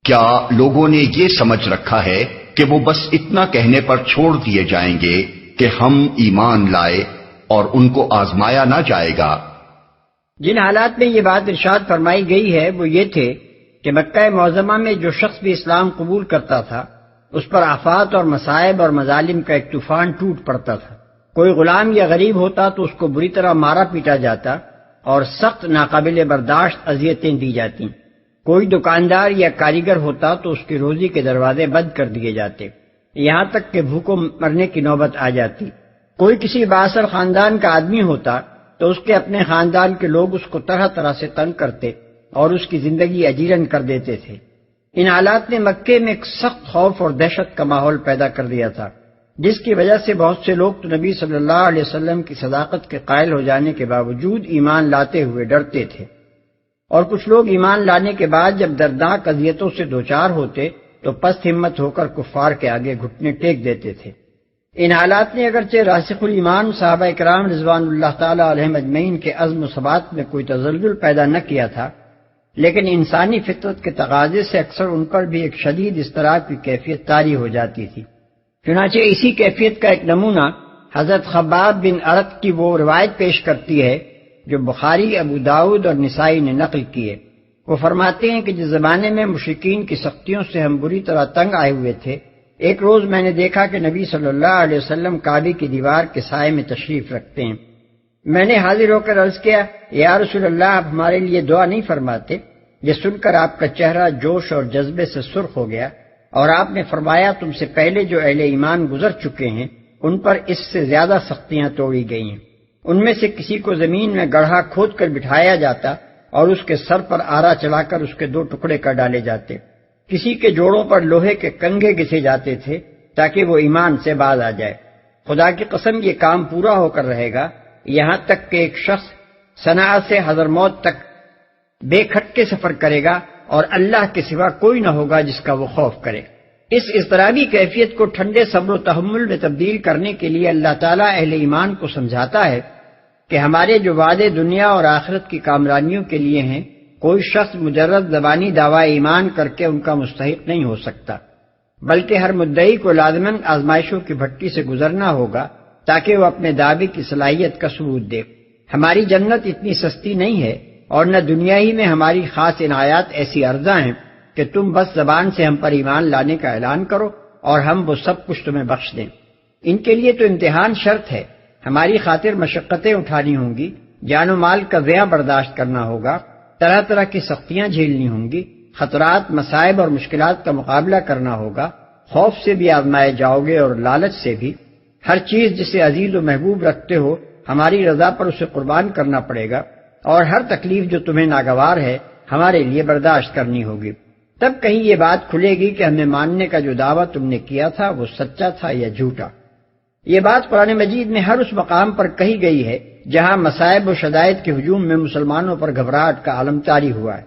کیا لوگوں نے یہ سمجھ رکھا ہے کہ وہ بس اتنا کہنے پر چھوڑ دیے جائیں گے کہ ہم ایمان لائے اور ان کو آزمایا نہ جائے گا؟ جن حالات میں یہ بات ارشاد فرمائی گئی ہے وہ یہ تھے کہ مکہ معظمہ میں جو شخص بھی اسلام قبول کرتا تھا اس پر آفات اور مصائب اور مظالم کا ایک طوفان ٹوٹ پڑتا تھا۔ کوئی غلام یا غریب ہوتا تو اس کو بری طرح مارا پیٹا جاتا اور سخت ناقابل برداشت اذیتیں دی جاتی۔ کوئی دکاندار یا کاریگر ہوتا تو اس کی روزی کے دروازے بند کر دیے جاتے، یہاں تک کہ بھوکوں مرنے کی نوبت آ جاتی۔ کوئی کسی بااثر خاندان کا آدمی ہوتا تو اس کے اپنے خاندان کے لوگ اس کو طرح طرح سے تنگ کرتے اور اس کی زندگی اجیرن کر دیتے تھے۔ ان حالات نے مکے میں ایک سخت خوف اور دہشت کا ماحول پیدا کر دیا تھا، جس کی وجہ سے بہت سے لوگ تو نبی صلی اللہ علیہ وسلم کی صداقت کے قائل ہو جانے کے باوجود ایمان لاتے ہوئے ڈرتے تھے، اور کچھ لوگ ایمان لانے کے بعد جب دردناک اذیتوں سے دوچار ہوتے تو پست ہمت ہو کر کفار کے آگے گھٹنے ٹیک دیتے تھے۔ ان حالات نے اگرچہ راسخ الایمان صحابہ کرام رضوان اللہ تعالی علیہم اجمعین کے عزم و ثبات میں کوئی تزلزل پیدا نہ کیا تھا، لیکن انسانی فطرت کے تقاضے سے اکثر ان پر بھی ایک شدید اضطراب کی کیفیت طاری ہو جاتی تھی۔ چنانچہ اسی کیفیت کا ایک نمونہ حضرت خباب بن ارت کی وہ روایت پیش کرتی ہے جو بخاری، ابو داؤد اور نسائی نے نقل کی ہے۔ وہ فرماتے ہیں کہ جس زمانے میں مشرکین کی سختیوں سے ہم بری طرح تنگ آئے ہوئے تھے، ایک روز میں نے دیکھا کہ نبی صلی اللہ علیہ وسلم کعبے کی دیوار کے سائے میں تشریف رکھتے ہیں۔ میں نے حاضر ہو کر عرض کیا، یا رسول اللہ، آپ ہمارے لیے دعا نہیں فرماتے؟ یہ سن کر آپ کا چہرہ جوش اور جذبے سے سرخ ہو گیا اور آپ نے فرمایا، تم سے پہلے جو اہل ایمان گزر چکے ہیں ان پر اس سے زیادہ سختیاں توڑی گئی ہیں۔ ان میں سے کسی کو زمین میں گڑھا کھود کر بٹھایا جاتا اور اس کے سر پر آرا چلا کر اس کے 2 ٹکڑے کر ڈالے جاتے، کسی کے جوڑوں پر لوہے کے کنگھے گھسے جاتے تھے تاکہ وہ ایمان سے باز آ جائے۔ خدا کی قسم یہ کام پورا ہو کر رہے گا، یہاں تک کہ ایک شخص صنعاء سے حضرموت تک بے کھٹکے سفر کرے گا اور اللہ کے سوا کوئی نہ ہوگا جس کا وہ خوف کرے۔ اس اضطرابی کیفیت کو ٹھنڈے صبر و تحمل میں تبدیل کرنے کے لیے اللہ تعالیٰ اہل ایمان کو سمجھاتا ہے کہ ہمارے جو وعدے دنیا اور آخرت کی کامرانیوں کے لیے ہیں، کوئی شخص مجرد زبانی دعوی ایمان کر کے ان کا مستحق نہیں ہو سکتا، بلکہ ہر مدعی کو لازماً آزمائشوں کی بھٹی سے گزرنا ہوگا تاکہ وہ اپنے دعوے کی صلاحیت کا ثبوت دے۔ ہماری جنت اتنی سستی نہیں ہے اور نہ دنیا ہی میں ہماری خاص عنایات ایسی ارزاں ہیں کہ تم بس زبان سے ہم پر ایمان لانے کا اعلان کرو اور ہم وہ سب کچھ تمہیں بخش دیں۔ ان کے لیے تو امتحان شرط ہے، ہماری خاطر مشقتیں اٹھانی ہوں گی، جان و مال کا ضیاع برداشت کرنا ہوگا، طرح طرح کی سختیاں جھیلنی ہوں گی، خطرات، مصائب اور مشکلات کا مقابلہ کرنا ہوگا، خوف سے بھی آزمائے جاؤ گے اور لالچ سے بھی۔ ہر چیز جسے عزیز و محبوب رکھتے ہو ہماری رضا پر اسے قربان کرنا پڑے گا، اور ہر تکلیف جو تمہیں ناگوار ہے ہمارے لیے برداشت کرنی ہوگی۔ تب کہیں یہ بات کھلے گی کہ ہمیں ماننے کا جو دعویٰ تم نے کیا تھا وہ سچا تھا یا جھوٹا۔ یہ بات قرآن مجید میں ہر اس مقام پر کہی گئی ہے جہاں مصائب و شدائد کے ہجوم میں مسلمانوں پر گھبراہٹ کا عالم طاری ہوا ہے۔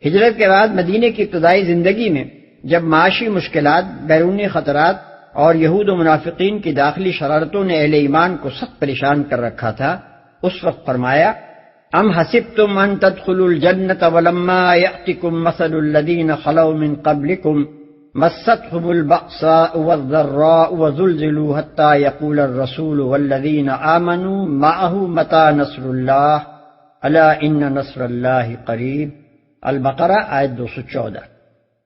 ہجرت کے بعد مدینے کی ابتدائی زندگی میں جب معاشی مشکلات، بیرونی خطرات اور یہود و منافقین کی داخلی شرارتوں نے اہل ایمان کو سخت پریشان کر رکھا تھا، اس وقت فرمایا، ام حسبتم ان تدخلوا الجنة ولما يأتكم مثل الذين خلوا من قبلكم مستهم البأساء والضراء وزلزلوا حتى يقول الرسول والذين آمنوا معه متى نصر الله ألا إن نصر الله قريب۔ البقرہ آیت 214۔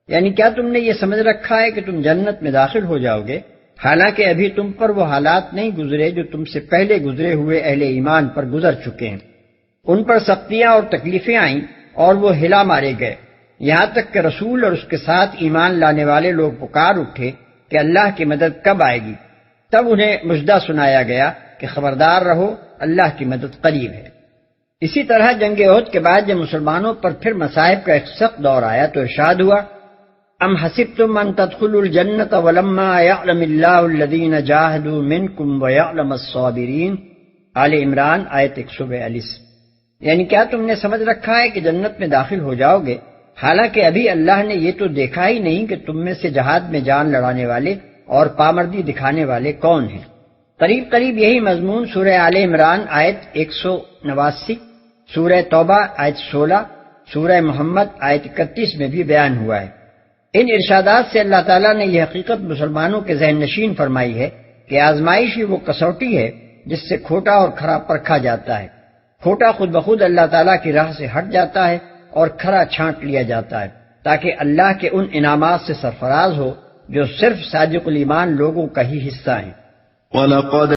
یعنی کیا تم نے یہ سمجھ رکھا ہے کہ تم جنت میں داخل ہو جاؤ گے، حالانکہ ابھی تم پر وہ حالات نہیں گزرے جو تم سے پہلے گزرے ہوئے اہل ایمان پر گزر چکے ہیں۔ ان پر سختیاں اور تکلیفیں آئیں اور وہ ہلا مارے گئے، یہاں تک کہ رسول اور اس کے ساتھ ایمان لانے والے لوگ پکار اٹھے کہ اللہ کی مدد کب آئے گی۔ تب انہیں مژدہ سنایا گیا کہ خبردار رہو، اللہ کی مدد قریب ہے۔ اسی طرح جنگ احد کے بعد جب مسلمانوں پر پھر مصائب کا ایک سخت دور آیا تو ارشاد ہوا، ام حسبتم ان تدخلوا الجنة ولما يعلم الله الذين جاهدوا منكم ويعلم الصابرين۔ آل عمران آیت 142۔ یعنی کیا تم نے سمجھ رکھا ہے کہ جنت میں داخل ہو جاؤ گے، حالانکہ ابھی اللہ نے یہ تو دیکھا ہی نہیں کہ تم میں سے جہاد میں جان لڑانے والے اور پامردی دکھانے والے کون ہیں۔ قریب قریب یہی مضمون سورہ آل عمران آیت 189، سورہ توبہ آیت 16، سورہ محمد آیت 31 میں بھی بیان ہوا ہے۔ ان ارشادات سے اللہ تعالیٰ نے یہ حقیقت مسلمانوں کے ذہن نشین فرمائی ہے کہ آزمائش ہی وہ کسوٹی ہے جس سے کھوٹا اور کھرا پرکھا جاتا ہے۔ کھوٹا خود بخود اللہ تعالیٰ کی راہ سے ہٹ جاتا ہے اور کھرا چھانٹ لیا جاتا ہے تاکہ اللہ کے ان انعامات سے سرفراز ہو جو صرف صادق الایمان لوگوں کا ہی حصہ ہیں۔ وَلَقَدْ